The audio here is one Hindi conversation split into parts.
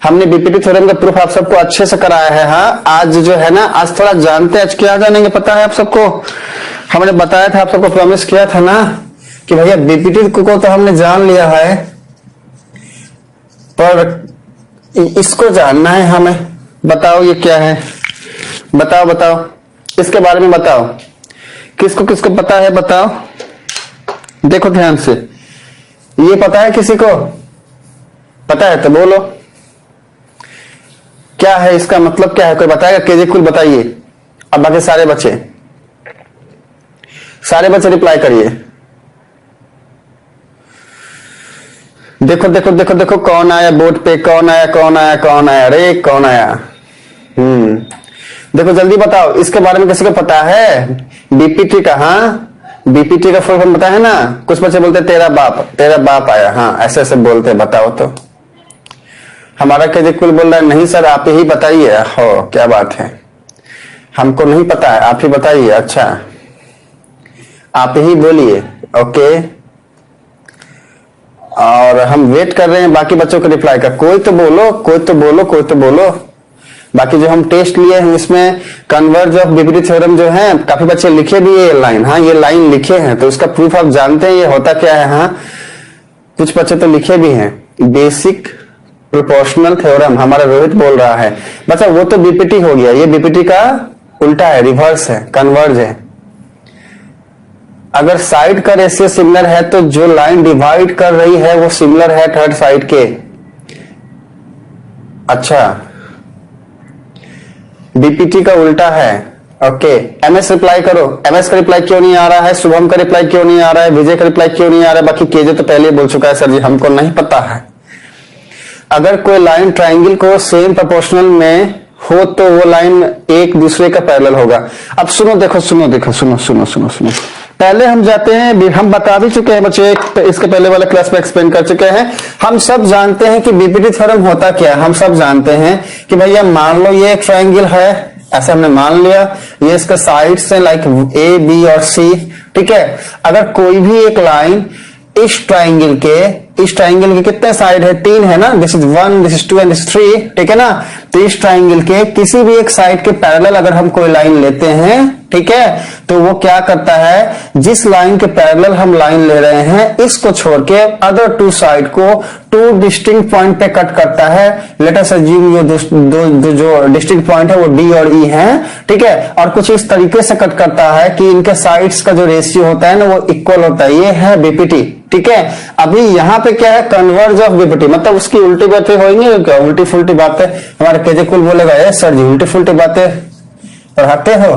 हमने बीपीटी थ्योरम का प्रूफ आप सबको अच्छे से कराया है। हाँ, आज जो है ना, आज थोड़ा जानते हैं। आज क्या जानेंगे पता है आप सबको? हमने बताया था, आप सबको प्रॉमिस किया था ना कि भैया बीपीटी को तो हमने जान लिया है, पर इसको जानना है हमें। बताओ ये क्या है? बताओ बताओ, इसके बारे में बताओ। किसको किसको पता है बताओ? देखो ध्यान से, ये पता है किसी को? पता है तो बोलो, क्या है इसका मतलब? क्या है? कोई बताएगा? केजे कुल बताइए। अब बाकी सारे बच्चे रिप्लाई करिए। देखो देखो देखो देखो, कौन आया बोर्ड पे? कौन आया कौन आया कौन आया? अरे कौन आया? देखो जल्दी बताओ, इसके बारे में किसी को पता है? बीपीटी का, हाँ बीपीटी का फुल फॉर्म पता है ना? कुछ बच्चे बोलते तेरा बाप आया। हाँ ऐसे ऐसे बोलते, बताओ तो। हमारा केजे कुल बोल रहा है नहीं सर आप ही बताइए। हो क्या बात है, हमको नहीं पता है, आप ही बताइए। अच्छा आप ही बोलिए, ओके। और हम वेट कर रहे हैं बाकी बच्चों के रिप्लाई का। कोई तो बोलो, कोई तो बोलो, कोई तो बोलो। बाकी जो हम टेस्ट लिए हैं इसमें कन्वर्ज ऑफ बीपीटी थ्योरम जो है, काफी बच्चे लिखे भी ये लाइन। हाँ ये लाइन लिखे हैं, तो इसका प्रूफ आप जानते हैं ये होता क्या है? हाँ कुछ बच्चे तो लिखे भी हैं। बेसिक प्रोपोर्शनल थ्योरम, हमारा रोहित बोल रहा है। बच्चा वो तो बीपीटी हो गया, ये बीपीटी का उल्टा है, रिवर्स है, कन्वर्ज है। अगर साइड का रेशियो सिमिलर है तो जो लाइन डिवाइड कर रही है वो सिमिलर है थर्ड साइड के। अच्छा बीपीटी का उल्टा है, ओके। एमएस रिप्लाई करो। एमएस का रिप्लाई क्यों नहीं आ रहा है? शुभम का रिप्लाई क्यों नहीं आ रहा है? विजय का रिप्लाई क्यों नहीं आ रहा है? बाकी केजे तो पहले बोल चुका है सर जी हमको नहीं पता है। अगर कोई लाइन ट्राइंगल को सेम प्रोपोर्शनल में हो तो वो लाइन एक दूसरे का पैरेलल होगा। अब सुनो देखो, सुनो देखो, सुनो सुनो सुनो सुनो। पहले हम जाते हैं, हम बता भी चुके हैं बच्चे, इसके पहले वाले क्लास में एक्सप्लेन कर चुके हैं। हम सब जानते हैं कि बीपीटी थ्योरम होता क्या है। हम सब जानते हैं कि भैया मान लो ये एक ट्राइंगल है, ऐसा हमने मान लिया। ये इसका साइड्स है लाइक ए बी और सी, ठीक है। अगर कोई भी एक लाइन इस ट्राइंगल के कितने साइड है? 3 है ना। This is 1, this is 2 and this 3, ठीक है ना। तो इस ट्राइंगल के किसी भी एक साइड के पैरेलल अगर हम कोई लाइन लेते हैं, ठीक है, तो वो क्या करता है, जिस लाइन के पैरेलल हम लाइन ले रहे हैं इसको छोड़ के अदर 2 साइड को 2 डिस्टिंक्ट पॉइंट पे कट करता है। लेट अस अज्यूम ये दो जो डिस्टिंक्ट पॉइंट है वो डी और ई हैं, ठीक है। और कुछ इस तरीके से कट करता है कि इनके साइड्स का जो रेशियो होता है ना वो इक्वल होता है। ये है बीपीटी, ठीक है। अभी यहाँ पे क्या है? कन्वर्ज ऑफ बीपीटी, मतलब उसकी उल्टी बातें होंगी क्या? उल्टी फुल्टी बातें। हमारे केजे कुल बोलेगा ए सर जी उल्टी फुल्टी बातें पढ़ाते हो,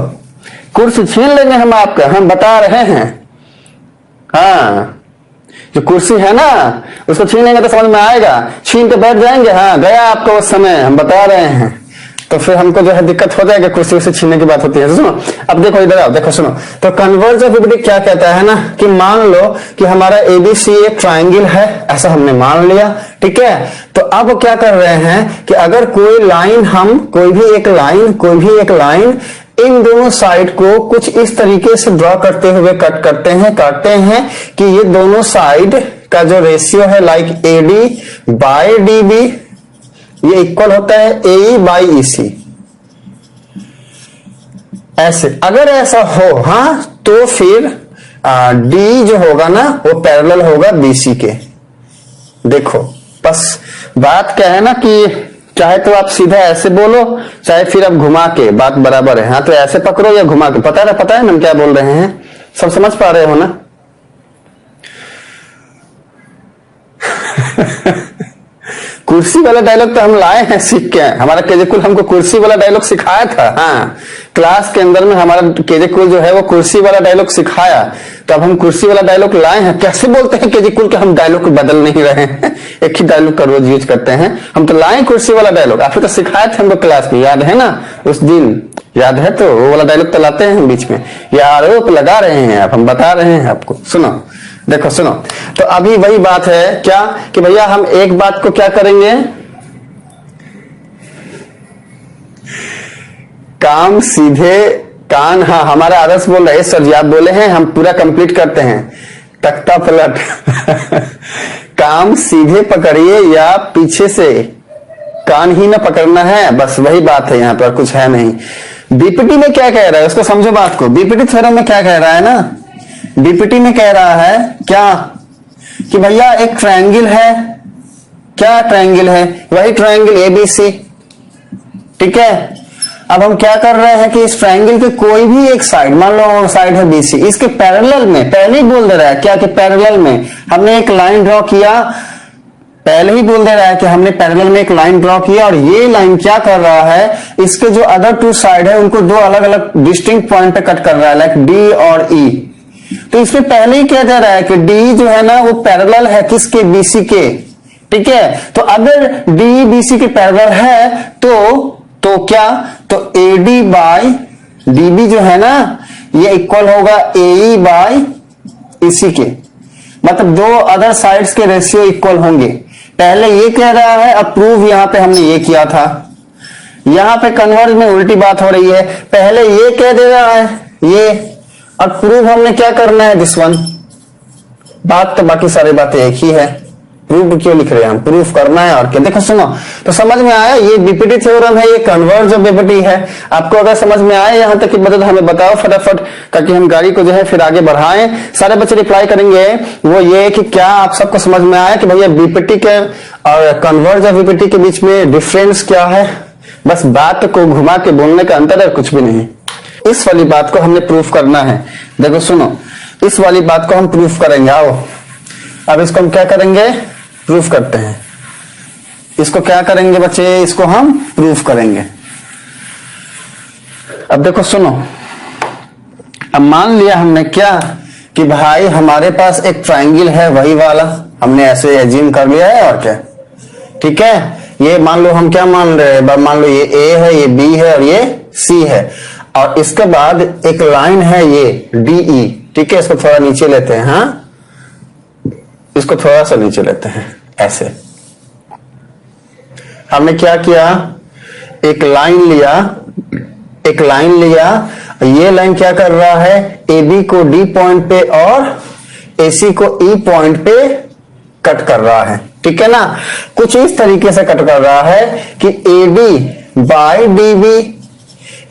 कुर्सी छीन लेंगे हम आपका, हम बता रहे हैं। हाँ जो कुर्सी है ना उसको छीनेंगे तो समझ में आएगा, छीन के बैठ जाएंगे। हाँ गया आपका वो समय, हम बता रहे हैं। तो फिर हमको जो है दिक्कत हो जाएगी, कुर्सी से छीनने की बात होती है। सुनो अब देखो इधर आओ, देखो सुनो। तो कन्वर्ज ऑफ बीपीटी क्या कहता है ना कि मान लो कि हमारा एबीसी एक ट्राइंगल है, ऐसा हमने मान लिया, ठीक है। तो अब क्या कर रहे हैं कि अगर कोई लाइन, हम कोई भी एक लाइन इन दोनों साइड को कुछ इस तरीके से ड्रॉ करते हुए कट करते हैं, काटते हैं कि ये दोनों साइड का जो रेशियो है लाइक एडी बाय डीबी ये इक्वल होता है ए बाई ईसी। ऐसे अगर ऐसा हो, हाँ, तो फिर डी जो होगा ना वो पैरेलल होगा बीसी के। देखो बस बात क्या है ना कि चाहे तो आप सीधा ऐसे बोलो, चाहे फिर आप घुमा के, बात बराबर है। हाँ तो ऐसे पकड़ो या घुमा के, पता है ना हम क्या बोल रहे हैं? सब समझ पा रहे हो ना? कुर्सी वाला डायलॉग तो हम लाए हैं सीख के। हमारा केजे कुल हमको कुर्सी वाला डायलॉग सिखाया था। हाँ क्लास के अंदर में हमारा केजे कुल जो है वो कुर्सी वाला डायलॉग सिखाया, तो अब हम कुर्सी वाला डायलॉग लाए हैं। कैसे बोलते हैं केजे कुल के हम डायलॉग बदल नहीं रहे हैं, एक ही डायलॉग का रोज यूज करते हैं। हम तो लाए कुर्सी वाला डायलॉग, आपने तो सिखाए थे हमको क्लास में, याद है ना? उस दिन याद है? तो वो वाला डायलॉग तो लाते हैं हम बीच में। ये आरोप लगा रहे हैं आप, हम बता रहे हैं आपको। सुनो देखो सुनो, तो अभी वही बात है क्या कि भैया हम एक बात को क्या करेंगे, काम सीधे कान। हाँ हमारा आदर्श बोल रहे सर जी, आप बोले हैं हम पूरा कंप्लीट करते हैं। तख्ता पलट काम सीधे पकड़िए या पीछे से, कान ही ना पकड़ना है, बस वही बात है, यहाँ पर कुछ है नहीं। बीपीटी में क्या कह रहा है उसको समझो बात को। बीपीटी थ्योरम में क्या कह रहा है ना, बीपीटी में कह रहा है क्या कि भैया एक ट्रायंगल है, क्या ट्रायंगल है, वही ट्रायंगल एबीसी, ठीक है। अब हम क्या कर रहे हैं कि इस ट्रायंगल के कोई भी एक साइड, मान लो साइड है बीसी, इसके पैरेलल में, पहले ही बोल दे रहा है क्या कि पैरेलल में हमने एक लाइन ड्रॉ किया, पहले ही बोल दे रहा है कि हमने पैरेलल में एक लाइन ड्रॉ किया, और ये लाइन क्या कर रहा है, इसके जो अदर टू साइड है उनको दो अलग अलग डिस्टिंक्ट पॉइंट पे कट कर रहा है, लाइक डी और ई। तो इसमें पहले ही कह दे रहा है कि डी जो है ना वो पैरेलल है किसके, बीसी के, ठीक है। तो अगर डी बीसी के पैरेलल है तो क्या, तो एडी बाई डीबी जो है ना ये इक्वल होगा एई बाई इसी के, मतलब दो अदर साइड्स के रेशियो इक्वल होंगे। पहले ये कह रहा है, अब प्रूव यहां पे हमने ये किया था, यहां पे कन्वर्ज में उल्टी बात हो रही है, पहले ये कह दे रहा है ये, और प्रूव हमने क्या करना है, दिस वन। बात तो बाकी सारी बातें एक ही है, प्रूफ क्यों लिख रहे हैं हम, प्रूफ करना है और क्या। देखो सुनो, तो समझ में आया, ये बीपीटी थ्योरम है, ये कन्वर्ज ऑफ बीपीटी है। आपको अगर समझ में आए यहां तक की मदद हमें बताओ फटाफट, ताकि हम गाड़ी को जो है फिर आगे बढ़ाएं। सारे बच्चे रिप्लाई करेंगे वो ये कि क्या आप सबको समझ में आया कि भैया बीपीटी के और कन्वर्ज ऑफ बीपीटी के बीच में डिफरेंस क्या है। बस बात को घुमा के बोलने का अंतर है, कुछ भी नहीं। इस वाली बात को हमने प्रूफ करना है। देखो सुनो, इस वाली बात को हम प्रूफ करेंगे। आओ अब इसको हम क्या करेंगे, प्रूफ करते हैं। इसको क्या करेंगे बच्चे, इसको हम प्रूफ करेंगे। अब देखो सुनो, अब मान लिया हमने क्या कि भाई हमारे पास एक ट्रायंगल है, वही वाला हमने ऐसे एज्यूम कर लिया है और क्या, ठीक है। ये मान लो हम क्या मान रहे हैं, मान लो ये ए है, ये बी है और ये सी है, और इसके बाद एक लाइन है ये डीई, ठीक है। इसको थोड़ा नीचे लेते हैं, हाँ इसको थोड़ा सा नीचे लेते हैं, ऐसे हमने क्या किया, एक लाइन लिया, एक लाइन लिया, ये लाइन क्या कर रहा है, ए बी को डी पॉइंट पे और ए सी को ई पॉइंट पे कट कर रहा है, ठीक है ना। कुछ इस तरीके से कट कर रहा है कि A B by D B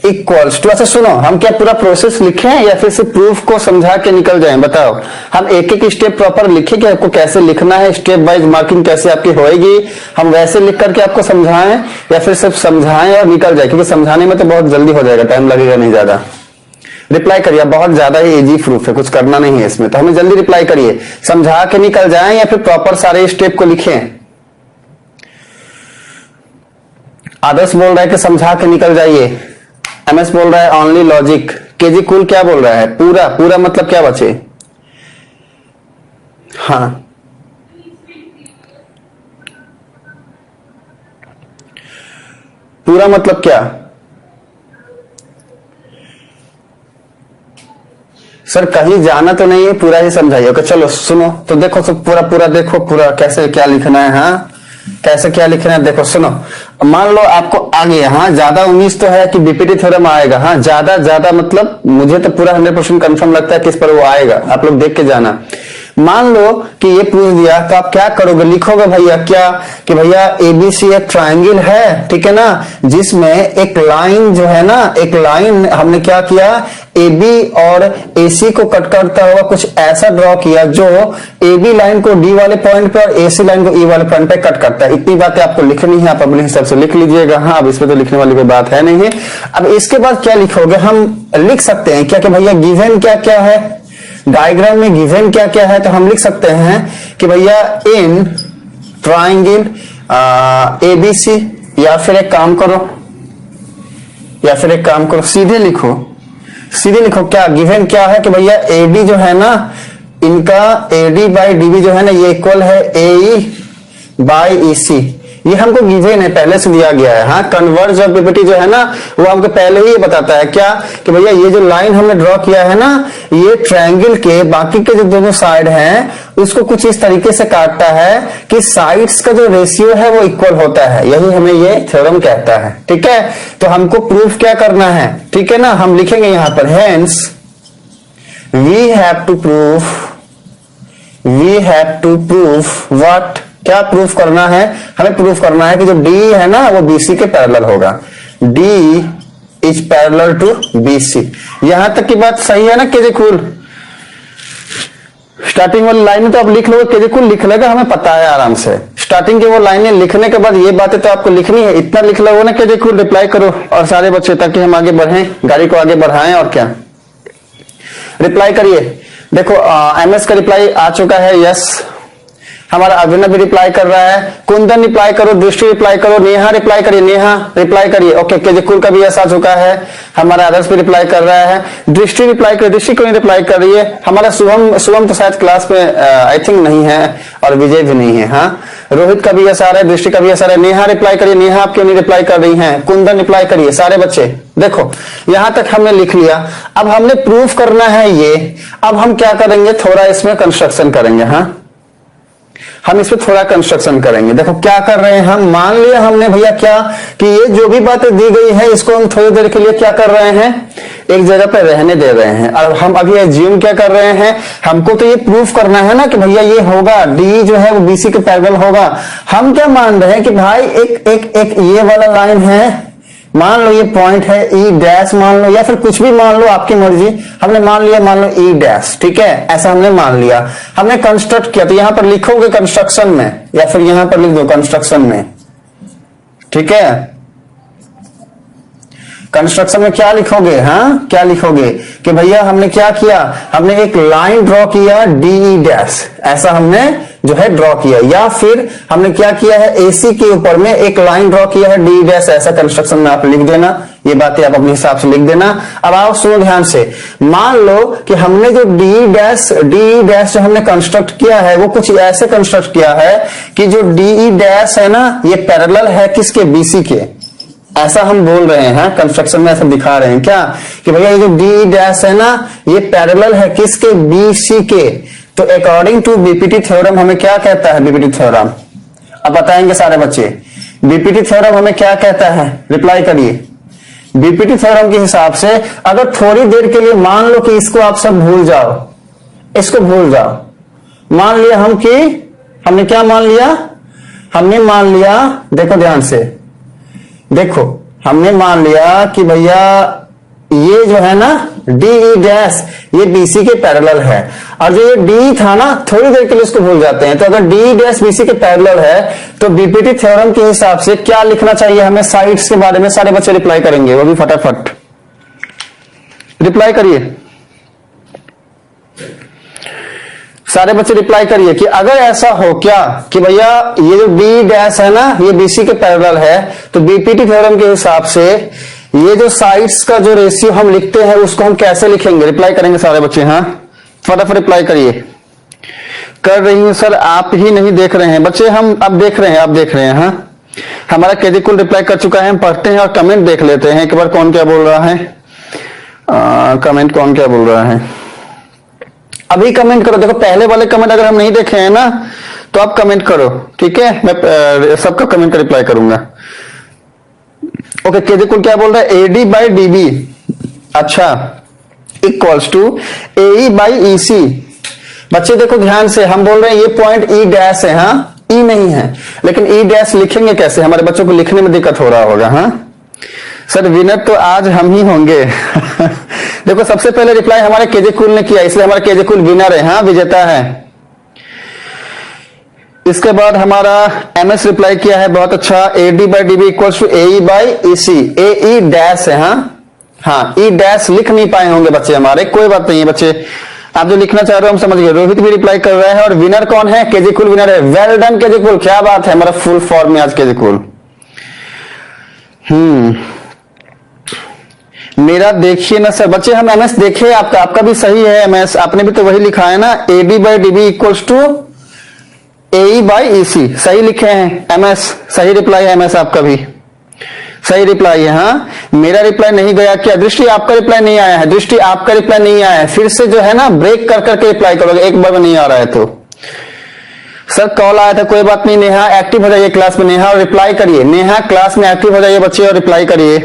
equals to, अच्छा सुनो, हम क्या पूरा प्रोसेस लिखें या फिर सिर्फ प्रूफ को समझा के निकल जाएं, बताओ। हम एक एक स्टेप प्रॉपर लिखें कि आपको कैसे लिखना है, स्टेप वाइज मार्किंग कैसे आपकी होएगी, हम वैसे लिख करके आपको समझाएं या फिर सिर्फ समझाएं और निकल जाए, क्योंकि समझाने में तो बहुत जल्दी हो जाएगा, टाइम लगेगा नहीं ज्यादा। रिप्लाई करिए, बहुत ज्यादा ही इजी प्रूफ है, कुछ करना नहीं है इसमें, तो हमें जल्दी रिप्लाई करिए, समझा के निकल जाए या फिर प्रॉपर सारे स्टेप को लिखें। आदर्श बोल रहा है कि समझा के निकल जाइए, एमएस बोल रहा है ओनली लॉजिक, केजी कूल क्या बोल रहा है, पूरा पूरा मतलब क्या बचे, हाँ पूरा मतलब क्या, सर कहीं जाना तो नहीं है, पूरा ही समझाइए। ओके चलो सुनो, तो देखो तो पूरा पूरा देखो, पूरा कैसे क्या लिखना है, हाँ कैसे क्या लिखना है देखो सुनो। मान लो आपको आ गया, हाँ ज्यादा उम्मीद तो है कि बीपीटी थ्योरम आएगा, हाँ ज्यादा मतलब मुझे तो पूरा 100% कंफर्म लगता है कि इस पर वो आएगा, आप लोग देख के जाना। मान लो कि ये पूछ दिया तो आप क्या करोगे, लिखोगे भैया क्या कि भैया एबीसी एक ट्रायंगल है, ठीक है ना, जिसमें एक लाइन जो है ना, एक लाइन हमने क्या किया, एबी और एसी को कट करता हुआ कुछ ऐसा ड्रॉ किया जो एबी लाइन को डी वाले पॉइंट पे और एसी लाइन को ई वाले पॉइंट पे कट करता है। इतनी बातें आपको लिखनी है, आप अपने हिसाब से लिख लीजिएगा, हाँ अब इसमें तो लिखने वाली कोई बात है नहीं है। अब इसके बाद क्या लिखोगे, हम लिख सकते हैं क्या कि भैया गिवन क्या क्या है, डायग्राम में गिवन क्या क्या है, तो हम लिख सकते हैं कि भैया इन ट्रायंगल एबीसी, या फिर एक काम करो सीधे लिखो क्या गिवन क्या है कि भैया एडी जो है ना, इनका एडी बाई डीबी जो है ना ये इक्वल है एई बाई ईसी, ये हमको गिवन है, पहले से दिया गया है। हाँ कन्वर्ज ऑफ बीपीटी जो है ना वो हमको पहले ही बताता है क्या कि भैया ये जो लाइन हमने ड्रॉ किया है ना, ये ट्रायंगल के बाकी के जो दोनों साइड हैं उसको कुछ इस तरीके से काटता है कि साइड्स का जो रेशियो है वो इक्वल होता है, यही हमें ये थ्योरम कहता है, ठीक है। तो हमको प्रूफ क्या करना है, ठीक है ना, हम लिखेंगे यहां पर hence we have to prove what, क्या प्रूफ करना है? हमें प्रूफ करना है कि जो डी है ना वो बीसी के पैरेलल होगा। D is parallel to BC. यहां तक की बात सही है ना केजे कूल? स्टार्टिंग वाली लाइन में तो आप लिख लोगे, केजे कूल लिख लेगा, हमें पता है आराम से। स्टार्टिंग की वो लाइनें लिखने के बाद ये बातें तो आपको लिखनी है, इतना लिख लोगे ना केजे कूल। रिप्लाई करो और सारे बच्चे, ताकि हम आगे बढ़ें, गाड़ी को आगे बढ़ाएं। और क्या, रिप्लाई करिए। देखो एमएस का रिप्लाई आ चुका है, यस। हमारा अभिनव भी रिप्लाई कर रहा है, कुंदन रिप्लाई करो, दृष्टि रिप्लाई करो, नेहा रिप्लाई करिए, नेहा रिप्लाई करिए। ओके, केजे कुल का भी यस आ चुका है। हमारा आदर्श भी रिप्लाई कर रहा है, दृष्टि रिप्लाई कर, दृष्टि क्यों नहीं रिप्लाई कर रही है? हमारा शुभम तो शायद क्लास में आई थिंक नहीं है, और विजय भी नहीं है। हाँ, रोहित का भी यस आ रहा है, दृष्टि का भी यस आ रहा है। नेहा रिप्लाई करिए, नेहा आप क्यों नहीं रिप्लाई कर रही हैं? कुंदन रिप्लाई करिए, सारे बच्चे। देखो यहां तक हमने लिख लिया, अब हमने प्रूफ करना है ये। अब हम क्या करेंगे, थोड़ा इसमें कंस्ट्रक्शन करेंगे। हाँ, हम इस पे थोड़ा कंस्ट्रक्शन करेंगे। देखो क्या कर रहे हैं हम, मान लिया हमने भैया क्या कि ये जो भी बातें दी गई है इसको हम थोड़ी देर के लिए क्या कर रहे हैं, एक जगह पे रहने दे रहे हैं। और हम अभी एज्यूम क्या कर रहे हैं, हमको तो ये प्रूफ करना है ना कि भैया ये होगा, डी जो है वो बीसी के पैरेलल होगा। हम क्या मान रहे हैं कि भाई एक ये वाला लाइन है, मान लो ये पॉइंट है ई डैश मान लो, या फिर कुछ भी मान लो, आपकी मर्जी। हमने मान लिया, मान लो ई डैश, ठीक है, ऐसा हमने मान लिया। हमने कंस्ट्रक्ट किया, तो यहां पर लिखोगे कंस्ट्रक्शन में, या फिर यहां पर लिख दो कंस्ट्रक्शन में, ठीक है। कंस्ट्रक्शन में क्या लिखोगे, हाँ क्या लिखोगे कि भैया हमने क्या किया, हमने एक लाइन ड्रॉ किया डी डैश, ऐसा हमने जो है ड्रॉ किया। या फिर हमने क्या किया है, एसी के ऊपर में एक लाइन ड्रॉ किया है डी डैश, ऐसा कंस्ट्रक्शन में आप लिख देना। ये बातें आप अपने हिसाब से लिख देना। अब आओ सुनो ध्यान से, मान लो कि हमने जो डी डैश जो हमने कंस्ट्रक्ट किया है वो कुछ ऐसे कंस्ट्रक्ट किया है कि जो डी डैश है ना ये पैरेलल है किसके, बीसी के, ऐसा हम बोल रहे हैं। कंस्ट्रक्शन में ऐसा दिखा रहे हैं क्या कि भैया ये जो डी डैश है ना ये पैरेलल है किसके, बीसी के। तो अकॉर्डिंग टू बीपीटी थ्योरम हमें क्या कहता है, बीपीटी थ्योरम अब बताएंगे सारे बच्चे। बीपीटी थ्योरम हमें क्या कहता है, रिप्लाई करिए। बीपीटी थ्योरम के हिसाब से अगर थोड़ी देर के लिए मान लो कि इसको आप सब भूल जाओ, इसको भूल जाओ, मान लिया हम कि हमने क्या मान लिया, हमने मान लिया, देखो ध्यान से देखो, हमने मान लिया कि भैया ये जो है ना डी डैश ये बीसी के पैरेलल है, और जो ये डी था ना थोड़ी देर के लिए इसको भूल जाते हैं। तो अगर डी डैश बीसी के पैरेलल है तो बीपीटी थ्योरम के हिसाब से क्या लिखना चाहिए हमें साइड्स के बारे में? सारे बच्चे रिप्लाई करेंगे, वो भी फटाफट रिप्लाई करिए, सारे बच्चे रिप्लाई करिए कि अगर ऐसा हो क्या कि भैया ये जो डी डैश है ना ये बीसी के पैरेलल है, तो बीपीटी थ्योरम के हिसाब से ये जो साइड्स का जो रेशियो हम लिखते हैं उसको हम कैसे लिखेंगे? रिप्लाई करेंगे सारे बच्चे, हाँ फटाफट रिप्लाई करिए। कर रही हूं सर, आप ही नहीं देख रहे हैं बच्चे, हम अब देख रहे हैं, आप देख रहे हैं। हाँ, हमारा केजी कुल रिप्लाई कर चुका है, हम पढ़ते हैं और कमेंट देख लेते हैं एक बार कौन क्या बोल रहा है। कमेंट कौन क्या बोल रहा है, अभी कमेंट करो। देखो पहले वाले कमेंट अगर हम नहीं देखे हैं ना तो आप कमेंट करो, ठीक है, मैं सबका कमेंट का रिप्लाई करूंगा। ओके, केजी कुल क्या बोल रहा है, एडी बाई डीबी, अच्छा equals to AE by EC. बच्चे देखो ध्यान से, हम बोल रहे हैं ये पॉइंट ई डैश है, हाँ ई नहीं है, लेकिन ई डैश लिखेंगे कैसे? हमारे बच्चों को लिखने में दिक्कत हो रहा होगा। हाँ सर, विनर तो आज हम ही होंगे। देखो सबसे पहले रिप्लाई हमारे केजे कुल ने किया, इसलिए हमारा केजे कुल विनर है, हाँ विजेता है। इसके बाद हमारा एमएस रिप्लाई किया है, बहुत अच्छा, AD by DB equals to AE by EC. A E dash है, हाँ ई डैश लिख नहीं पाए होंगे बच्चे हमारे, कोई बात नहीं है बच्चे, आप जो लिखना चाह रहे हो हम समझ गए। रोहित भी रिप्लाई कर रहा है, और विनर कौन है, केजे कुल विनर है। वेल डन केजे कुल, क्या बात है, हमारा फुल फॉर्म में आज केजे कुल। मेरा देखिए ना सर, बच्चे हम एमएस देखे, आपका भी सही है एमएस, आपने भी तो वही लिखा है ना, AD by DB equals to AE by EC, सही लिखे हैं एमएस, सही रिप्लाई है एमएस, आपका भी सही रिप्लाई है। हाँ, मेरा रिप्लाई नहीं गया क्या? दृष्टि आपका रिप्लाई नहीं आया है, दृष्टि आपका रिप्लाई नहीं आया है, फिर से जो है ना ब्रेक कर करके रिप्लाई करोगे, एक बार में नहीं आ रहा है तो। सर कॉल आया था, कोई बात नहीं, नेहा एक्टिव हो जाइए क्लास में, नेहा और रिप्लाई करिए, नेहा क्लास में एक्टिव हो जाइए बच्चे और रिप्लाई करिए।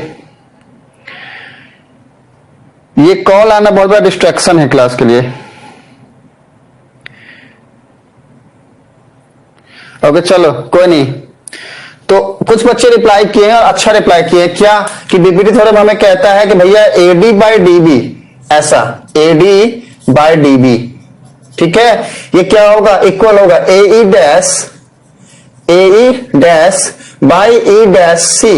ये कॉल आना बहुत बड़ा डिस्ट्रैक्शन है क्लास के लिए। ओके चलो कोई नहीं। तो कुछ बच्चे रिप्लाई किए हैं और अच्छा रिप्लाई किए हैं क्या कि डीबीटी थ्योरम हमें कहता है कि भैया एडी बाई डीबी, ऐसा एडी बाई डीबी, ठीक है, ये क्या होगा, इक्वल होगा ए dash by E dash C.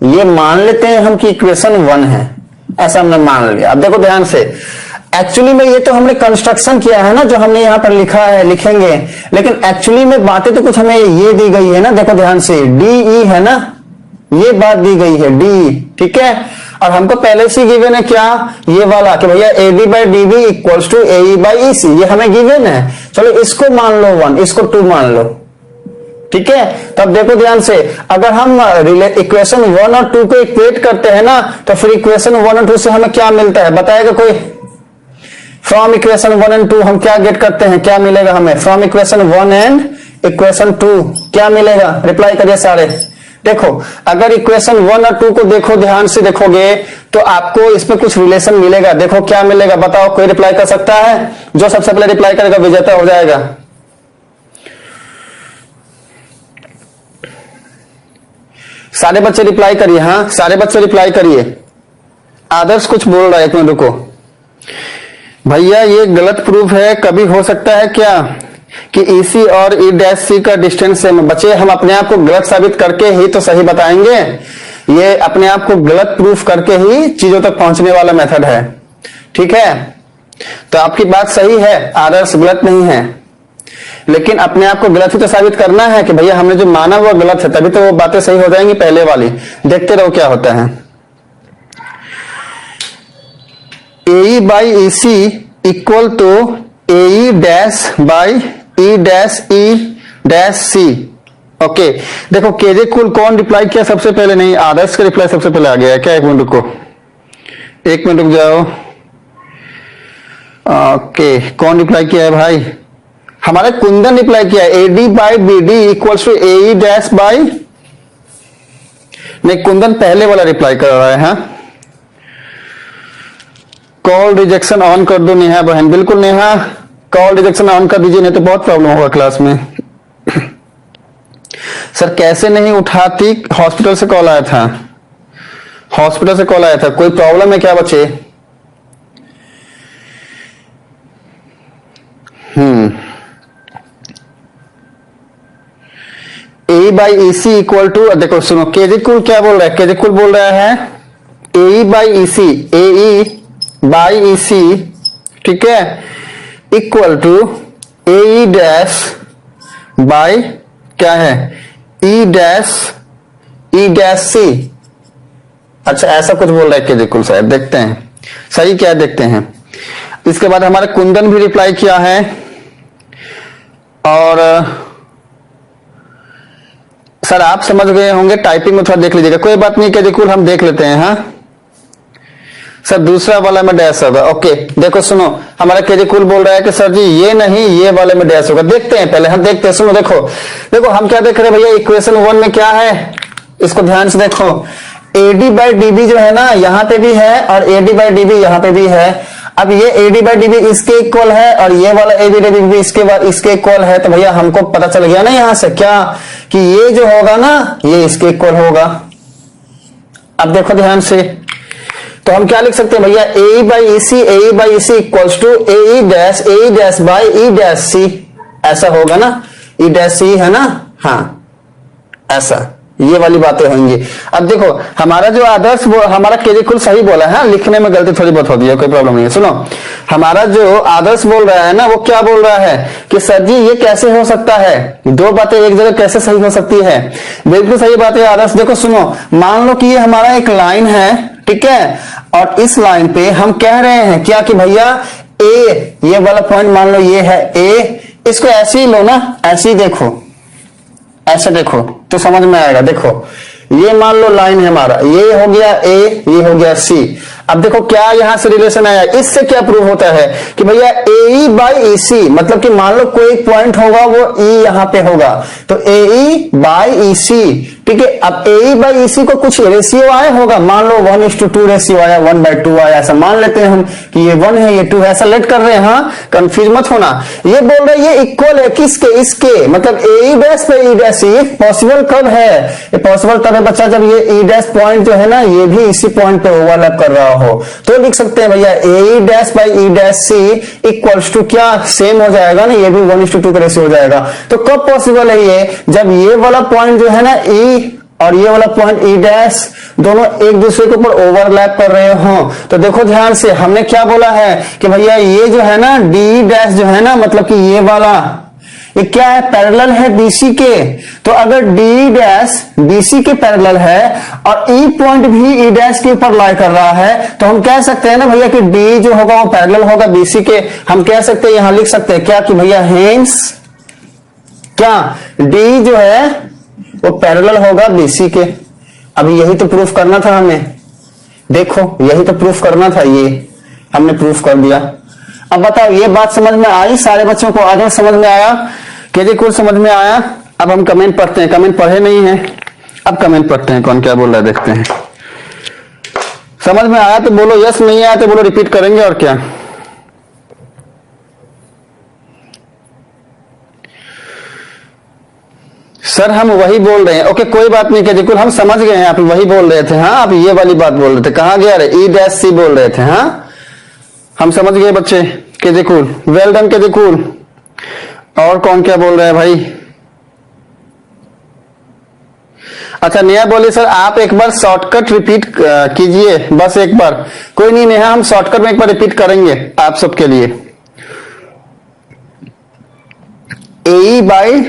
ये मान लेते हैं हम कि इक्वेशन 1 है, ऐसा हमने मान लिया। अब देखो ध्यान से, एक्चुअली में ये तो हमने कंस्ट्रक्शन किया है ना, जो हमने यहां पर लिखा है लिखेंगे, लेकिन एक्चुअली में बातें तो कुछ हमें ये दी गई है ना, देखो ध्यान से डी ई है ना, ये बात दी गई है डी, ठीक है। और हमको पहले से गिवन है क्या, ये वाला कि भैया AD by DB equals to A by E C, ये हमें गिवन है। चलो इसको मान लो 1, इसको 2 मान लो, ठीक है। तब देखो ध्यान से, अगर हम इक्वेशन 1 और 2 को इक्वेट करते हैं ना, तो फिर इक्वेशन 1 और 2 से हमें क्या मिलता है बताएगा कोई। फ्रॉम इक्वेशन 1 एंड 2 हम क्या गेट करते हैं, क्या मिलेगा हमें फ्रॉम इक्वेशन 1 एंड इक्वेशन 2, क्या मिलेगा, रिप्लाई करिए सारे। देखो अगर इक्वेशन 1 और 2 को देखो ध्यान से देखोगे तो आपको इसमें कुछ रिलेशन मिलेगा। देखो क्या मिलेगा बताओ, कोई रिप्लाई कर सकता है, जो सबसे पहले रिप्लाई करेगा विजेता हो जाएगा। सारे बच्चे रिप्लाई करिए, हाँ सारे बच्चे रिप्लाई करिए। आदर्श कुछ बोल रहा है, एक मिनट रुको भैया, ये गलत प्रूफ है, कभी हो सकता है क्या कि EC और E डैश C का डिस्टेंस सेम। बच्चे हम अपने आप को गलत साबित करके ही तो सही बताएंगे, ये अपने आप को गलत प्रूफ करके ही चीजों तक पहुंचने वाला मेथड है, ठीक है। तो आपकी बात सही है, आदर्श गलत नहीं है, लेकिन अपने आप को गलत ही तो साबित करना है कि भैया हमने जो माना वो गलत है, तभी तो वो बातें सही हो जाएंगी पहले वाली। देखते रहो क्या होता है। AE by EC equal to AE dash by E dash E dash C। Okay देखो केजे कुल कौन रिप्लाई किया सबसे पहले, नहीं आदर्श का रिप्लाई सबसे पहले आ गया है क्या, एक मिनट रुको, एक मिनट रुक जाओ। ओके कौन रिप्लाई किया है भाई, हमारा कुंदन रिप्लाई किया है AD by BD equals to AE dash by, नहीं कुंदन पहले वाला रिप्लाई कर रहा है। हाँ कॉल रिजेक्शन ऑन कर दो नेहा बहन, बिल्कुल नेहा कॉल रिजेक्शन ऑन कर दीजिए, नहीं तो बहुत प्रॉब्लम होगा क्लास में। सर कैसे नहीं उठाती, हॉस्पिटल से कॉल आया था, हॉस्पिटल से कॉल आया था, कोई प्रॉब्लम है क्या बच्चे। A by E C equal to, देखो सुनो केजे कुल क्या बोल रहा है, केजे कुल बोल रहा है A by E C, A by E C, ठीक है, equal to A dash by क्या है ई डैश सी। अच्छा ऐसा कुछ बोल रहा है केजे कुल साहब, देखते हैं सही क्या देखते हैं। इसके बाद हमारा कुंदन भी रिप्लाई किया है, और सर आप समझ गए होंगे, टाइपिंग में थोड़ा देख लीजिएगा, कोई बात नहीं केजे कुल हम देख लेते हैं। हाँ सर दूसरा वाला में डैश होगा, ओके देखो सुनो हमारा केजे कुल बोल रहा है कि सर जी ये नहीं ये वाले में डैश होगा, देखते हैं पहले हम देखते हैं। सुनो देखो देखो हम क्या देख रहे हैं भैया, इक्वेशन 1 में क्या है, इसको ध्यान से देखो, AD बाई DB जो है ना यहां पे भी है और AD बाई DB यहां पे भी है। अब ये AD बाई DB इसके इक्वल है और ये वाला AD बाई DB इसके इक्वल है, तो भैया हमको पता चल गया ना यहां से क्या कि ये जो होगा ना ये इसके इक्वल होगा। अब देखो ध्यान से, तो हम क्या लिख सकते हैं भैया, A by E C equals to A dash by E dash C, ऐसा होगा ना, ई डैश सी है ना, हाँ ऐसा ये वाली बातें होंगी। अब देखो हमारा जो आदर्श हमारा केजे कुल सही बोला है, लिखने में गलती थोड़ी बहुत होती है, कोई प्रॉब्लम नहीं है। सुनो हमारा जो आदर्श बोल रहा है ना वो क्या बोल रहा है कि सर जी ये कैसे हो सकता है, दो बातें एक जगह कैसे सही हो सकती है, बिल्कुल सही बात है आदर्श। देखो सुनो मान लो कि ये हमारा एक लाइन है, ठीक है, और इस लाइन पे हम कह रहे हैं क्या कि भैया ए, ये वाला पॉइंट मान लो ये है ए, इसको ऐसे ही लो ना, ऐसे ही देखो, ऐसे देखो तो समझ में आएगा। देखो ये मान लो लाइन है हमारा, ये हो गया ए, ये हो गया सी। अब देखो क्या यहां से रिलेशन आया, इससे क्या प्रूव होता है कि भैया ए बाई ई सी, मतलब कि मान लो कोई पॉइंट होगा वो ई यहां पे होगा, तो ए बाई ई सी, ठीक है। अब ए बाई ईसी को कुछ रेशियो आया होगा, मान लो 1:2 रेशियो आया, 1/2 आया, ऐसा मान लेते हैं हम कि ये 1 है ये 2 है, ऐसा लेट कर रहे हैं। हाँ, कंफ्यूज मत होना। ये बोल रहे हैं ये इक्वल है किसके, इसके, मतलब ए डैश पे ई डैश। ये पॉसिबल कब है, ये पॉसिबल तब है बच्चा जब ये ई डैश पॉइंट जो है ना ये भी इसी पॉइंट पे ओवरलैप कर रहा हो। तो लिख सकते हैं भैया A dash by E dash C equals to क्या, सेम हो जाएगा ना, ये भी 1:2 का रेशियो हो जाएगा। तो कब पॉसिबल है ये, जब ये वाला पॉइंट जो है ना ई और ये वाला पॉइंट ई डैश दोनों एक दूसरे के ऊपर ओवरलैप कर रहे हो। तो देखो ध्यान से, हमने क्या बोला है कि भैया ये जो है ना डी डैश जो है ना, मतलब कि ये वाला ये क्या है, पैरेलल है बीसी के। तो अगर डी डैश बीसी के पैरेलल है और ई पॉइंट भी ई डैश के ऊपर लाई कर रहा है, तो हम कह सकते हैं ना भैया कि डी जो होगा वो पैरेलल होगा बीसी के। हम कह सकते हैं, यहां लिख सकते हैं क्या कि भैया हेंस क्या डी जो है वो पैरेलल होगा बीसी के। अभी यही तो प्रूफ करना था हमें, देखो यही तो प्रूफ करना था, ये हमने प्रूफ कर दिया। अब बताओ ये बात समझ में आई सारे बच्चों को, आज समझ में आया, केजे कुल समझ में आया। अब हम कमेंट पढ़ते हैं, कमेंट पढ़े नहीं है, अब कमेंट पढ़ते हैं कौन क्या बोल रहा है देखते हैं। समझ में आया तो बोलो यस, नहीं आया तो बोलो रिपीट करेंगे और क्या। सर हम वही बोल रहे हैं, ओके कोई बात नहीं केजे कुल, हम समझ गए हैं, आप वही बोल रहे थे। हाँ, आप ये वाली बात बोल रहे थे, कहां गया रे, ई डैश सी बोल रहे थे। हाँ, हम समझ गए बच्चे, केजे कुल, वेल डन केजे कुल। और कौन क्या बोल रहे हैं भाई। अच्छा नेहा बोली सर आप एक बार शॉर्टकट रिपीट कीजिए, बस एक बार। कोई नहीं नेहा, हम शॉर्टकट में एक बार रिपीट करेंगे आप सबके लिए। ए बाई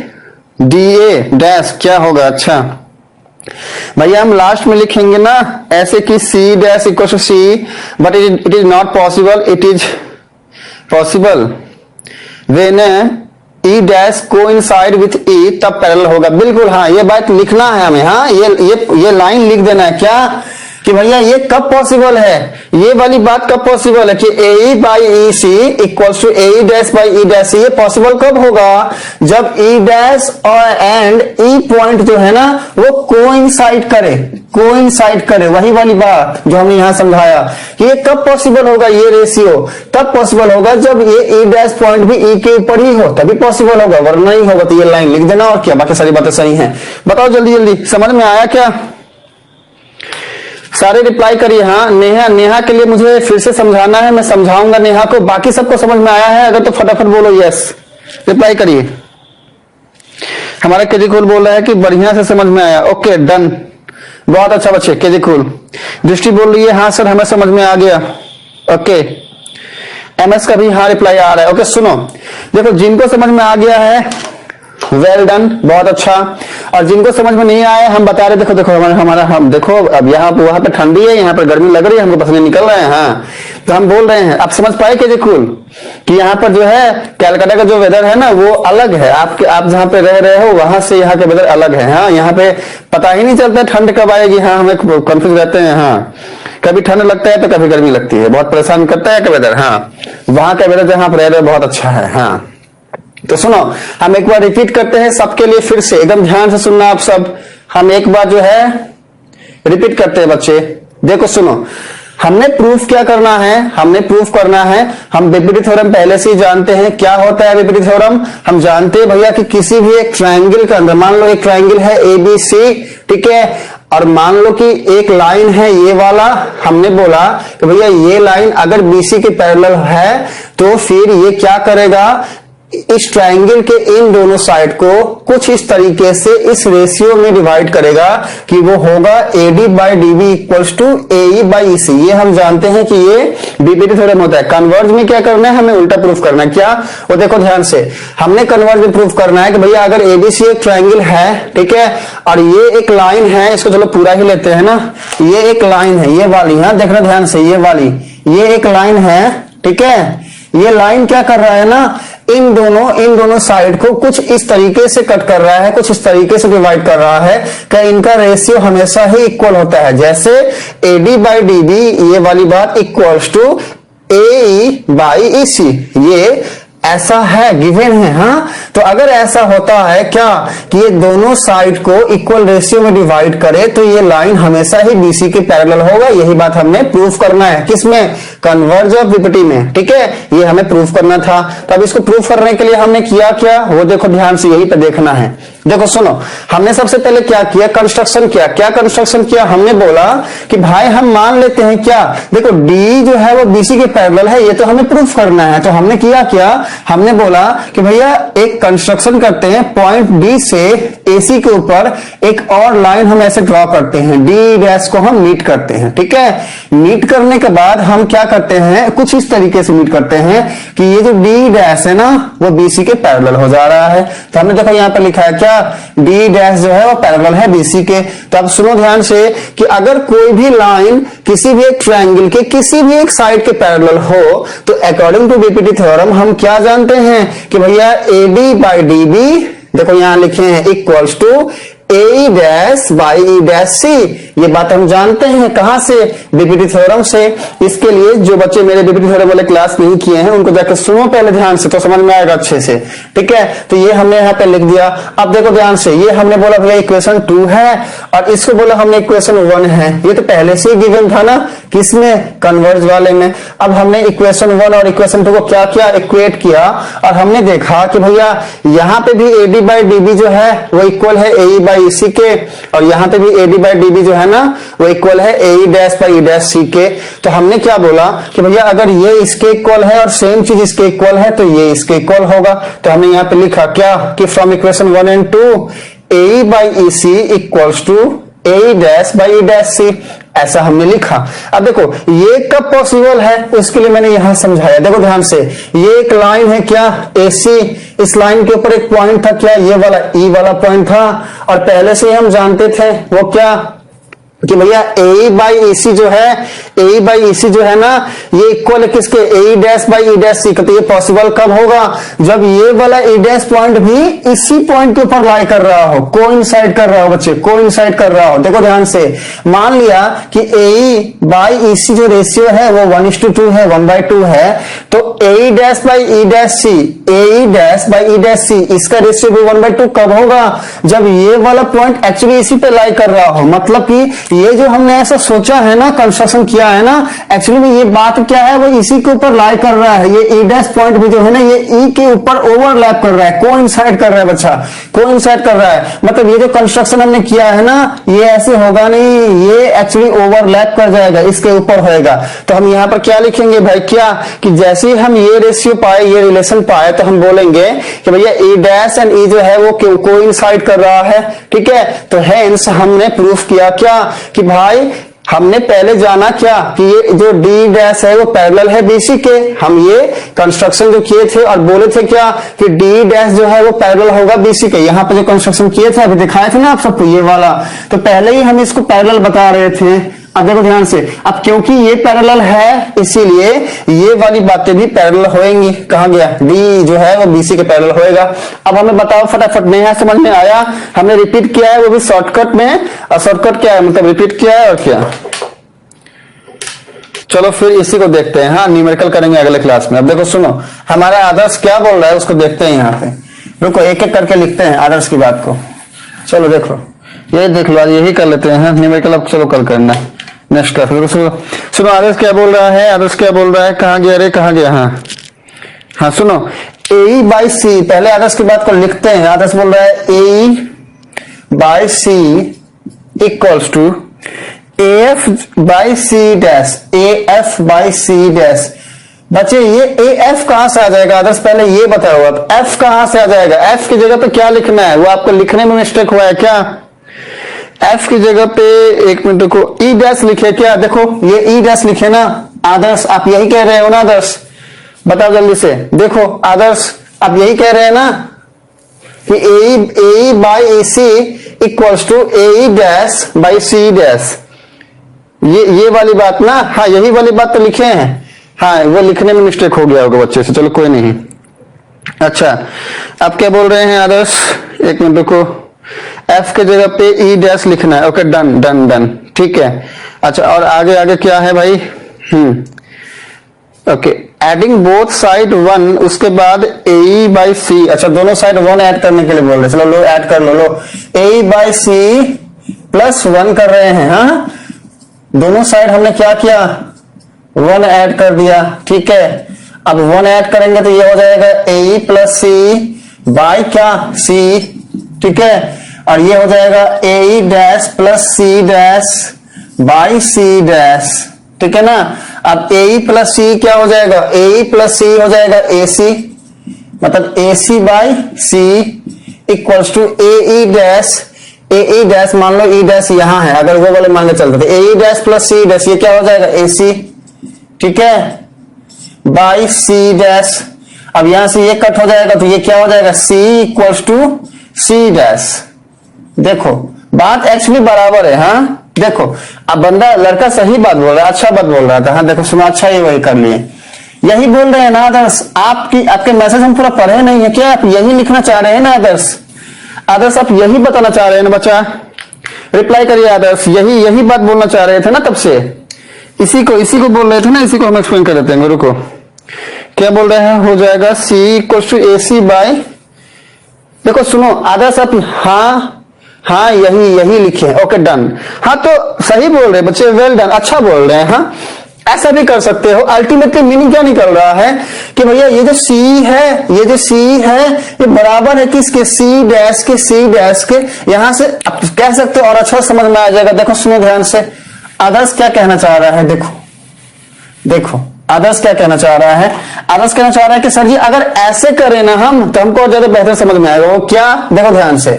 डी ए डैश क्या होगा, अच्छा भैया हम लास्ट में लिखेंगे ना ऐसे कि C dash equal to C, but it is not possible, it is possible when E dash coincide with E, तब पैरेलल होगा। बिल्कुल हाँ, ये बात लिखना है हमें। हाँ, ये लाइन लिख देना है क्या कि भैया ये कब पॉसिबल है, ये वाली बात कब पॉसिबल है कि A by E C equals to A dash by E dash. ये पॉसिबल कब होगा, जब ई डैश और एंड ई पॉइंट जो है ना वो कोइंसाइड करे, कोइंसाइड करे। वही वाली बात जो हमने यहां समझाया कि ये कब पॉसिबल होगा, ये रेशियो तब पॉसिबल होगा जब ये ई डैश पॉइंट भी ई के ऊपर ही हो, तभी पॉसिबल होगा, वरना नहीं होगा। तो ये लाइन लिख देना और क्या, बाकी सारी बातें सही हैं। बताओ जल्दी जल्दी, समझ में आया क्या, सारे रिप्लाई करिए। हाँ नेहा, नेहा के लिए मुझे फिर से समझाना है, मैं समझाऊंगा नेहा को। बाकी सबको समझ में आया है अगर तो फटाफट बोलो यस, रिप्लाई करिए। हमारा केजी कुल बोल रहा है कि बढ़िया से समझ में आया, ओके डन, बहुत अच्छा बच्चे। केजी कुल दृष्टि बोल रही है हाँ सर हमें समझ में आ गया, ओके। एमएस का भी हाँ रिप्लाई आ रहा है, ओके। सुनो देखो, जिनको समझ में आ गया है वेल डन, बहुत अच्छा। और जिनको समझ में नहीं आया हम बता रहे, देखो देखो हमारा हम देखो, अब यहाँ वहां पे ठंडी है, यहाँ पर गर्मी लग रही है, हमको पसीने निकल रहे हैं। हाँ, तो हम बोल रहे हैं, आप समझ पाए कि कुल कि यहाँ पर जो है कैलकाटा का जो वेदर है ना वो अलग है, आप जहाँ पे रह रहे हो वहां से यहाँ का वेदर अलग है। हाँ, यहाँ पे पता ही नहीं चलता ठंड कब आएगी। हाँ, हमें कंफ्यूज रहते हैं। हाँ, कभी ठंड लगता है तो कभी गर्मी लगती है, बहुत परेशान करता है का वेदर। हाँ, वहां का वेदर जहाँ पर रह रहे बहुत अच्छा है। हाँ, तो सुनो हम एक बार रिपीट करते हैं सबके लिए, फिर से एकदम ध्यान से सुनना आप सब। हम एक बार जो है रिपीट करते हैं बच्चे। देखो सुनो, हमने प्रूफ क्या करना है, हमने प्रूफ करना है, हम बीपीटी थ्योरम पहले से ही जानते हैं। क्या होता है बीपीटी थ्योरम, हम जानते हैं भैया कि किसी भी एक ट्रायंगल के अंदर, मान लो एक ट्रायंगल है एबीसी, ठीक है, और मान लो कि एक लाइन है ये वाला, हमने बोला कि भैया ये लाइन अगर बीसी के पैरेलल है तो फिर ये क्या करेगा, इस ट्रायंगल के इन दोनों साइड को कुछ इस तरीके से इस रेशियो में डिवाइड करेगा कि वो होगा AD by DB equals to AE by EC। ये हम जानते हैं कि ये बीपीटी थ्योरम होता है। कन्वर्ज में क्या करना है, हमें उल्टा प्रूफ करना है। क्या, वो देखो ध्यान से, हमने कन्वर्ज में प्रूफ करना है कि भैया अगर ABC एक ट्रायंगल है, ठीक है, और ये एक लाइन है, इसको चलो पूरा ही लेते हैं ना, ये एक लाइन है ये वाली, हाँ देखना ध्यान से, ये वाली ये एक लाइन है, ठीक है। ये लाइन क्या कर रहा है ना, इन दोनों साइड को कुछ इस तरीके से कट कर रहा है, कुछ इस तरीके से डिवाइड कर रहा है कि इनका रेशियो हमेशा ही इक्वल होता है। जैसे AD बाई DB ये वाली बात equals to AE by EC, ये ऐसा है, गिवन है। हाँ, तो अगर ऐसा होता है क्या कि ये दोनों साइड को इक्वल रेशियो में डिवाइड करे तो ये लाइन हमेशा ही बीसी के पैरेलल होगा। यही बात हमने प्रूफ करना है, किसमें? कन्वर्ज ऑफ बीपीटी में। ठीक है, ये हमें प्रूफ करना था। तो अब इसको प्रूफ करने के लिए हमने किया क्या, वो देखो ध्यान से, यही पे देखना है। देखो सुनो, हमने सबसे पहले क्या किया, कंस्ट्रक्शन किया। क्या कंस्ट्रक्शन किया? हमने बोला कि भाई हम मान लेते हैं क्या, देखो डी जो है वो बीसी के पैरेलल है, ये तो हमें प्रूफ करना है। तो हमने किया क्या, हमने बोला कि भैया एक कंस्ट्रक्शन करते हैं, पॉइंट डी से एसी के ऊपर एक और लाइन हम ऐसे ड्रॉ करते हैं, डी डैश को हम मीट करते हैं। ठीक है, मीट करने के बाद हम क्या करते हैं, कुछ इस तरीके से मीट करते हैं कि ये जो डी डैश है ना वो बीसी के पैरेलल हो जा रहा है। तो हमने देखो यहाँ पर लिखा है क्या, डी डैश जो है वो पैरेलल है बीसी के। तो अब सुनो ध्यान से कि अगर कोई भी लाइन किसी भी एक ट्रायंगल के किसी भी एक साइड के पैरेलल हो तो अकॉर्डिंग टू बीपीटी थ्योरम हम क्या जानते हैं कि भैया एडी बाई डीबी, देखो यहां लिखे हैं, equals to A dash by E dash C. ये बात हम जानते हैं कहां से, बीपीटी थ्योरम से। इसके लिए जो बच्चे मेरे बीपीटी थ्योरम वाले क्लास नहीं किए हैं उनको जाकर सुनो पहले ध्यान से, तो समझ में आएगा अच्छे से। ठीक है, तो ये हमने यहाँ पे लिख दिया। अब देखो ध्यान से, ये हमने बोला भैया इक्वेशन 2 है और इसको बोला हमने इक्वेशन 1 है। ये तो पहले से ही गिवन था ना, किसमें, कन्वर्ज वाले में। अब हमने इक्वेशन 1 और इक्वेशन 2 को क्या किया, इक्वेट किया और हमने देखा कि भैया यहाँ पे भी एडी बाई डीबी जो है वो इक्वल है ए बाई इसी के, और यहां पे भी एडी बाई डीबी जो है ना वो इक्वल है ए डैश बाई ई डैश सी के। तो हमने क्या बोला कि भैया अगर ये इसके इक्वल है और सेम चीज इसके इक्वल है तो ये इसके इक्वल होगा। तो हमने यहाँ पे लिखा क्या कि from equation 1 and 2 A by E C equals to A dash by E dash C, ऐसा हमने लिखा। अब देखो ये कब पॉसिबल है उसके लिए मैंने यहां समझाया। देखो ध्यान से, ये एक लाइन है क्या, एसी, इस लाइन के ऊपर एक पॉइंट था क्या, ये वाला ई वाला पॉइंट था, और पहले से हम जानते थे वो क्या कि भैया ए बाई ई सी जो है, ए बाई ई सी जो है ना ये इक्वल है किसके, ए डैश बाई ई डैश सी। तो ये पॉसिबल कब होगा, जब ये वाला ई डैश पॉइंट भी इसी पॉइंट के ऊपर लाई कर रहा हो, कोइंसाइड कर रहा हो बच्चे, कोइंसाइड कर रहा हो। देखो ध्यान से, मान लिया कि ए बाई ई सी जो रेशियो है वो 1:2 है, 1/2 है, तो A dash by E dash C, A dash by E dash C, इसका रेशियो भी 1/2 कब होगा, जब ये वाला पॉइंट एक्चुअली इसी पे लाई कर रहा हो। मतलब कि ये जो हमने ऐसा सोचा है ना, कंस्ट्रक्शन किया है ना, एक्चुअली में ये बात क्या है, वो इसी के ऊपर लाई कर रहा है। ये ई डैश पॉइंट भी जो है ना ये ई के ऊपर ओवरलैप कर रहा है, कोइंसाइड कर रहा है बच्चा, कोइंसाइड कर रहा है। मतलब ये जो कंस्ट्रक्शन हमने किया है ना ये ऐसे होगा नहीं, ये एक्चुअली ओवरलैप कर जाएगा, इसके ऊपर होएगा। तो हम यहाँ पर क्या लिखेंगे भाई, क्या कि जैसे ही हम ये रेशियो पाए, ये रिलेशन पाए, तो हम बोलेंगे कि भैया ई डैश एंड ई जो है वो कोइंसाइड कर रहा है। ठीक है, तो हेंस हमने प्रूफ किया क्या कि भाई हमने पहले जाना क्या कि ये जो डी डैश है वो पैरेलल है बीसी के। हम ये कंस्ट्रक्शन जो किए थे और बोले थे क्या कि डी डैश जो है वो पैरेलल होगा बीसी के। यहाँ पे जो कंस्ट्रक्शन किए थे अभी दिखाए थे ना आप सबको, ये वाला, तो पहले ही हम इसको पैरेलल बता रहे थे। अब देखो ध्यान से, अब क्योंकि ये पैरेलल है इसीलिए ये वाली बातें भी पैरेलल होएंगी। कहा गया, डी जो है वो बीसी के पैरेलल होएगा। अब हमें बताओ फटाफट, नहीं समझ में आया, हमने रिपीट किया है वो भी शॉर्टकट में। और शॉर्टकट क्या है, मतलब रिपीट किया है और क्या। चलो फिर इसी को देखते हैं, हाँ न्यूमेरिकल करेंगे अगले क्लास में। अब देखो सुनो, हमारा आदर्श क्या बोल रहा है उसको देखते हैं। यहाँ पे रुको, एक एक करके लिखते हैं आदर्श की बात को। चलो देखो, ये देख लो, यही कर लेते हैं न्यूमेरिकल। अब चलो कल करना है नेक्स्ट क्लास। सुनो आदर्श क्या बोल रहा है, आदर्श क्या बोल रहा है, कहाँ गया रे, कहाँ गया, हाँ हाँ सुनो, ए बाई सी, पहले आदर्श की बात को लिखते हैं। आदर्श बोल रहा है A by C equals to A F by C dash, A F by C dash. बच्चे ये ए एफ कहां से आ जाएगा, आदर्श पहले ये बताओ, अब एफ कहां से आ जाएगा। एफ की जगह पे क्या लिखना है, वो आपको लिखने में मिस्टेक हुआ है क्या। एफ की जगह पे एक मिनट को ई डैश लिखे क्या, देखो ये ई डैश लिखे ना आदर्श, आप यही कह रहे हो ना आदर्श, बताओ जल्दी से। देखो आदर्श आप यही कह रहे हैं ना कि A by A C equals to A dash by C dash, ये वाली बात ना, हाँ यही वाली बात तो लिखे हैं। हाँ वो लिखने में मिस्टेक हो गया होगा बच्चे से, चलो कोई नहीं। अच्छा अब क्या बोल रहे हैं आदर्श, एक मिनट को, एफ के जगह पे ई डैश लिखना है। ओके डन डन डन, ठीक है। अच्छा और आगे आगे क्या है भाई, ओके एडिंग बोथ साइड 1, उसके बाद ए बाई सी, अच्छा दोनों साइड 1 ऐड करने के लिए बोल रहे, चलो लो ऐड कर लो, ए बाई सी प्लस 1 कर रहे हैं। हाँ, दोनों साइड हमने क्या किया, 1 ऐड कर दिया, ठीक है। अब 1 ऐड करेंगे तो ये हो जाएगा ए प्लस सी बाई क्या, सी, ठीक है। और ये हो जाएगा A dash plus C dash by C dash, ठीक है ना। अब ए प्लस सी क्या हो जाएगा, ए प्लस सी हो जाएगा ए सी, मतलब A C by C equals to A dash, A dash मान लो ई डैश यहां है, अगर वो वाले मान के चलते थे, ए डैश प्लस सी डैश, ये क्या हो जाएगा ए सी, ठीक है, बाई सी डैश। अब यहां से ये कट हो जाएगा तो ये क्या हो जाएगा, सी इक्वल्स टू सी डैश। देखो बात एक्चुअली बराबर है। हाँ देखो, अब बंदा लड़का सही बात बोल रहा है, अच्छा बात बोल रहा था। हाँ देखो सुना, अच्छा ही वही कर लिए, यही बोल रहे हैं ना आदर्श। आपके मैसेज हम पूरा पढ़े नहीं है क्या, आप यही लिखना चाह रहे हैं ना आदर्श? आदर्श आप यही बताना चाह रहे हैं ना बच्चा, रिप्लाई करिए आदर्श, यही बात बोलना चाह रहे थे ना तब से, इसी को बोल रहे थे ना, इसी को हम एक्सप्लेन कर देते हैं। गुरु को क्या बोल रहे हैं, हो जाएगा C equal to A C by, देखो सुनो आदर्श आप हाँ यही लिखे, ओके डन। हाँ तो सही बोल रहे बच्चे, वेल डन, अच्छा बोल रहे हैं। हाँ ऐसा भी कर सकते हो। अल्टीमेटली मीनिंग क्या निकल रहा है कि भैया ये जो सी है ये बराबर है किसके, सी डैश के, यहां से आप कह सकते हो और अच्छा समझ में आ जाएगा। देखो सुनो ध्यान से, आदर्श क्या कहना चाह रहा है, देखो आदर्श क्या कहना चाह रहा है, आदर्श कहना चाह रहा है कि सर जी अगर ऐसे करें ना हम तो हमको और ज्यादा बेहतर समझ में आएगा। वो क्या, देखो ध्यान से,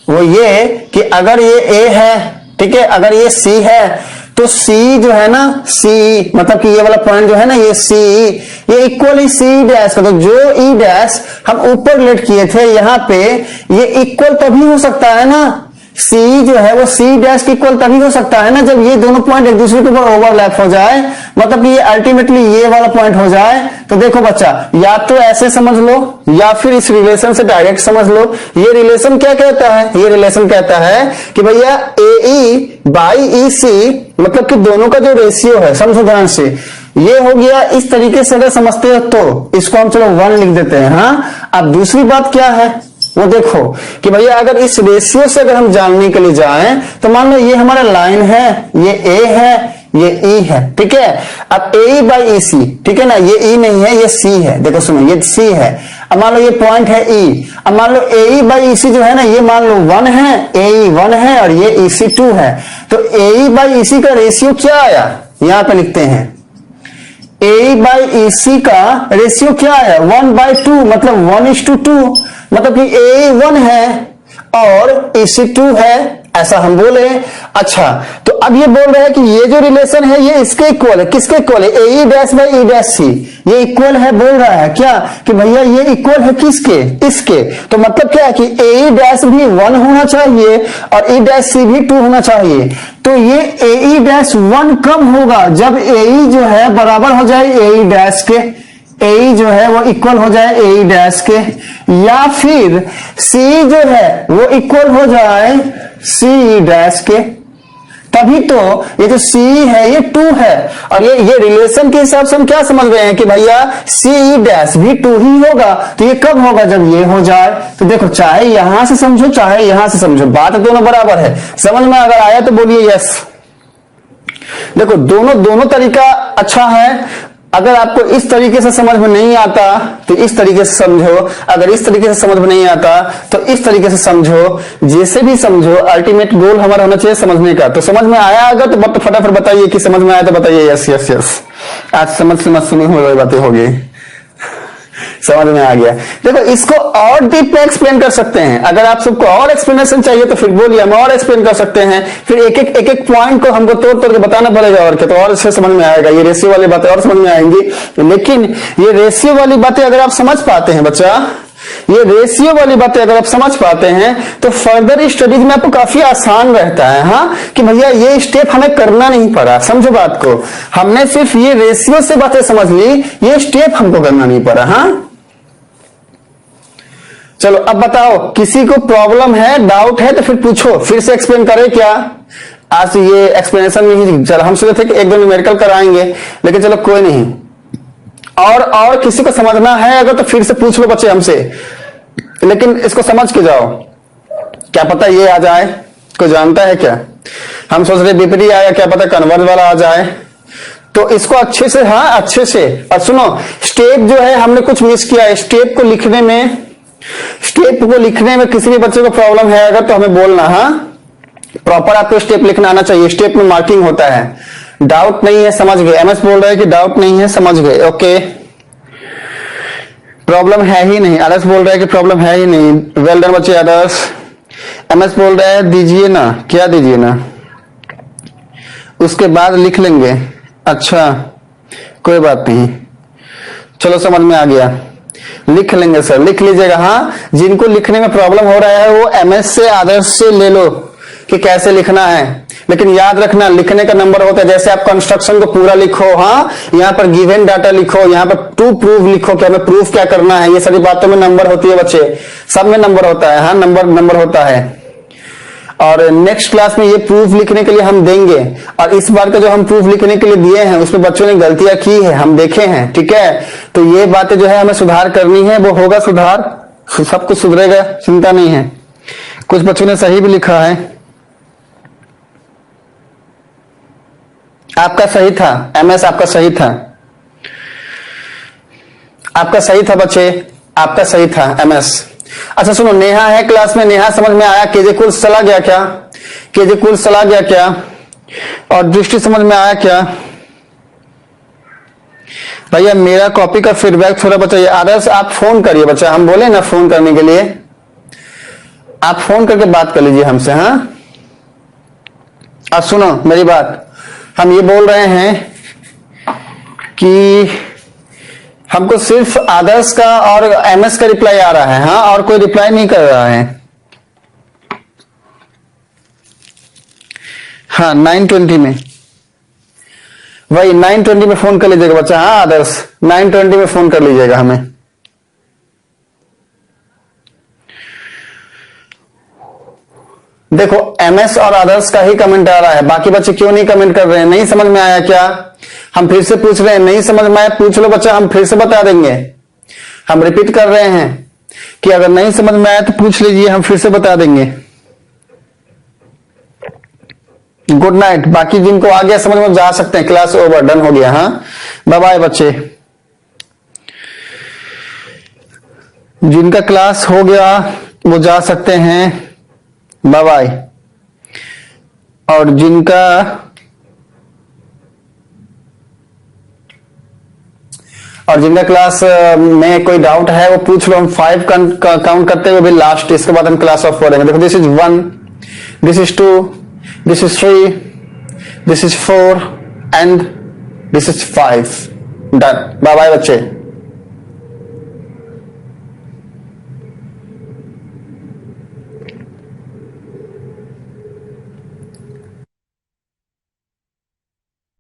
वो ये कि अगर ये ए है, ठीक है, अगर ये सी है तो सी जो है ना, सी मतलब कि ये वाला पॉइंट जो है ना, ये सी, ये इक्वल ही सी डैश का, तो जो ई डैश हम ऊपर लेट किए थे यहाँ पे, ये इक्वल तभी हो सकता है ना, सी जो है वो सी डैश की इक्वल तभी हो सकता है ना जब ये दोनों पॉइंट एक दूसरे के ऊपर ओवरलैप हो जाए, मतलब कि ये अल्टीमेटली ये वाला पॉइंट हो जाए। तो देखो बच्चा, या तो ऐसे समझ लो या फिर इस रिलेशन से डायरेक्ट समझ लो। ये रिलेशन क्या कहता है, ये रिलेशन कहता है कि भैया ए ई बाई ई सी, मतलब कि दोनों का जो रेशियो है, समझो ध्यान से, ये हो गया। इस तरीके से अगर समझते हो तो इसको हम चलो 1 लिख देते हैं। हाँ अब दूसरी बात क्या है, वो देखो कि भैया अगर इस रेशियो से अगर हम जानने के लिए जाएं तो मान लो ये हमारा लाइन है, ये ए है, ये ई है, ठीक है। अब ए बाई ई सी, ठीक है ना, ये ई नहीं है, ये सी है। देखो सुनो, ये सी है। अब मान लो ये पॉइंट है ई, अब मान लो ए बाई ई सी जो है ना, ये मान लो 1 है, ए 1 है और ये ई सी 2 है। तो ए बाई ई सी का रेशियो क्या आया, यहां पे लिखते हैं, ए बाई ई सी का रेशियो क्या है, 1/2, मतलब 1:2, मतलब कि ए 1 है और ई सी 2 है, ऐसा हम बोले। अच्छा तो अब ये बोल रहे हैं कि ये जो रिलेशन है ये इसके इक्वल है, किसके इक्वल है, ए dash by E dash C, ये इक्वल है। बोल रहा है क्या कि भैया ये इक्वल है किसके, इसके। तो मतलब क्या है कि ए डैश भी 1 होना चाहिए और ई डैश सी भी 2 होना चाहिए। तो ये ए डैश 1 कब होगा, जब ए जो है बराबर हो जाए ए डैश के, ए जो है वो इक्वल हो जाए ए डैश के, या फिर सी जो है वो इक्वल हो जाए सी डैश के, तभी तो ये जो सी है ये 2 है। और ये रिलेशन के हिसाब से हम क्या समझ रहे हैं कि भैया सी डैश भी 2 ही होगा। तो ये कब होगा, जब ये हो जाए। तो देखो चाहे यहां से समझो चाहे यहां से समझो, बात दोनों बराबर है। समझ में अगर आया तो बोलिए यस। देखो दोनों तरीका अच्छा है। अगर आपको इस तरीके से समझ में नहीं आता तो इस तरीके से समझो, अगर इस तरीके से समझ में नहीं आता तो इस तरीके से समझो, जैसे भी समझो, अल्टीमेट गोल हमारा होना चाहिए समझने का। तो समझ में आया अगर तो फटाफट बताइए कि समझ में आया तो बताइए यस यस यस। आज समझ में बातें होगी, समझ में आ गया। देखो इसको और डीप में एक्सप्लेन कर सकते हैं, अगर आप सबको और एक्सप्लेनेशन चाहिए तो फिर बोलिए, हम और एक्सप्लेन कर सकते हैं। फिर एक एक पॉइंट को हमको तोड़ के बताना पड़ेगा और क्या, तो और अच्छे समझ में आएगा। ये रेशियो वाली बातें और समझ में आएंगी। लेकिन ये रेशियो वाली बातें अगर आप समझ पाते हैं बच्चा, ये रेशियो वाली बातें अगर आप समझ पाते हैं तो फर्दर स्टडीज में आपको काफी आसान रहता है। हाँ कि भैया ये स्टेप हमें करना नहीं पड़ा, समझो बात को, हमने सिर्फ ये रेशियो से बातें समझ ली, ये स्टेप हमको करना नहीं पड़ा। हाँ चलो अब बताओ, किसी को प्रॉब्लम है, डाउट है तो फिर पूछो, फिर से एक्सप्लेन करें क्या। आज ये एक्सप्लेनेशन में ही चलो, हम सोचे थे कि 1-2 न्यूमेरिकल कराएंगे, लेकिन चलो कोई नहीं, और किसी को समझना है अगर तो फिर से पूछ लो बच्चे हमसे, लेकिन इसको समझ के जाओ, क्या पता ये आ जाए, कोई जानता है क्या? हम सोच रहे बीपीडी आया, क्या पता कन्वर्ज वाला आ जाए। तो इसको अच्छे से, हाँ अच्छे से, और सुनो स्टेप जो है हमने कुछ मिस किया है, स्टेप को लिखने में किसी भी बच्चे को प्रॉब्लम है अगर तो हमें बोलना, हाँ प्रॉपर आपको स्टेप लिखना आना चाहिए, स्टेप में मार्किंग होता है। डाउट नहीं है, समझ गए? एमएस बोल रहा है कि डाउट नहीं है, समझ गए? ओके, प्रॉब्लम है ही नहीं। आदर्श बोल रहा है कि प्रॉब्लम है ही नहीं, वेल डन बच्चे आदर्श। एमएस बोल रहा है दीजिए ना, क्या दीजिए ना, उसके बाद लिख लेंगे। अच्छा कोई बात नहीं, चलो समझ में आ गया, लिख लेंगे सर, लिख लीजिएगा। हाँ जिनको लिखने में प्रॉब्लम हो रहा है वो एमएस से आदर्श से ले लो कि कैसे लिखना है, लेकिन याद रखना लिखने का नंबर होता है। जैसे आप कंस्ट्रक्शन को पूरा लिखो, हाँ यहाँ पर गिवन डाटा लिखो, यहाँ पर टू प्रूव लिखो कि हमें प्रूफ क्या करना है, ये सारी बातों में नंबर होती है बच्चे, सब में नंबर होता है। हाँ नंबर होता है। और नेक्स्ट क्लास में ये प्रूफ लिखने के लिए हम देंगे, और इस बार का जो हम प्रूफ लिखने के लिए दिए हैं उसमें बच्चों ने गलतियां की है, हम देखे हैं, ठीक है। तो ये बातें जो है हमें सुधार करनी है, वो होगा सुधार, सब कुछ सुधरेगा, चिंता नहीं है। कुछ बच्चों ने सही भी लिखा है, आपका सही था एमएस, आपका सही था, आपका सही था बच्चे, आपका सही था एमएस। अच्छा सुनो, नेहा है क्लास में, नेहा समझ में आया? केजे कुल चला गया क्या? केजे कुल चला गया क्या? और दृष्टि समझ में आया क्या? भैया मेरा कॉपी का फीडबैक थोड़ा बताइए। आदर्श आप फोन करिए बच्चा, हम बोले ना फोन करने के लिए, आप फोन करके बात कर लीजिए हमसे। हाँ अब सुनो मेरी बात, हम ये बोल रहे हैं कि हमको सिर्फ आदर्श का और एमएस का रिप्लाई आ रहा है, हाँ और कोई रिप्लाई नहीं कर रहा है। हाँ 9:20 में, वही 9:20 में फोन कर लीजिएगा बच्चा। हाँ आदर्श 9:20 में फोन कर लीजिएगा हमें। देखो एमएस और आदर्श का ही कमेंट आ रहा है, बाकी बच्चे क्यों नहीं कमेंट कर रहे हैं? नहीं समझ में आया क्या? हम फिर से पूछ रहे हैं, नहीं समझ में आया पूछ लो बच्चा, हम फिर से बता देंगे। हम रिपीट कर रहे हैं कि अगर नहीं समझ में आया तो पूछ लीजिए, हम फिर से बता देंगे। Good night. बाकी जिनको आ गया समझ में जा सकते हैं, क्लास ओवर, डन हो गया। हाँ बाय बाय बच्चे, जिनका क्लास हो गया वो जा सकते हैं, बाय बाय। और जिनका क्लास में कोई डाउट है वो पूछ लो, हम 5 काउंट करते हुए भी लास्ट, इसके बाद हम क्लास ऑफ करेंगे। देखो this is 1, this is 2, this is 3, this is 4 and this is 5, done. Bye bye बच्चे।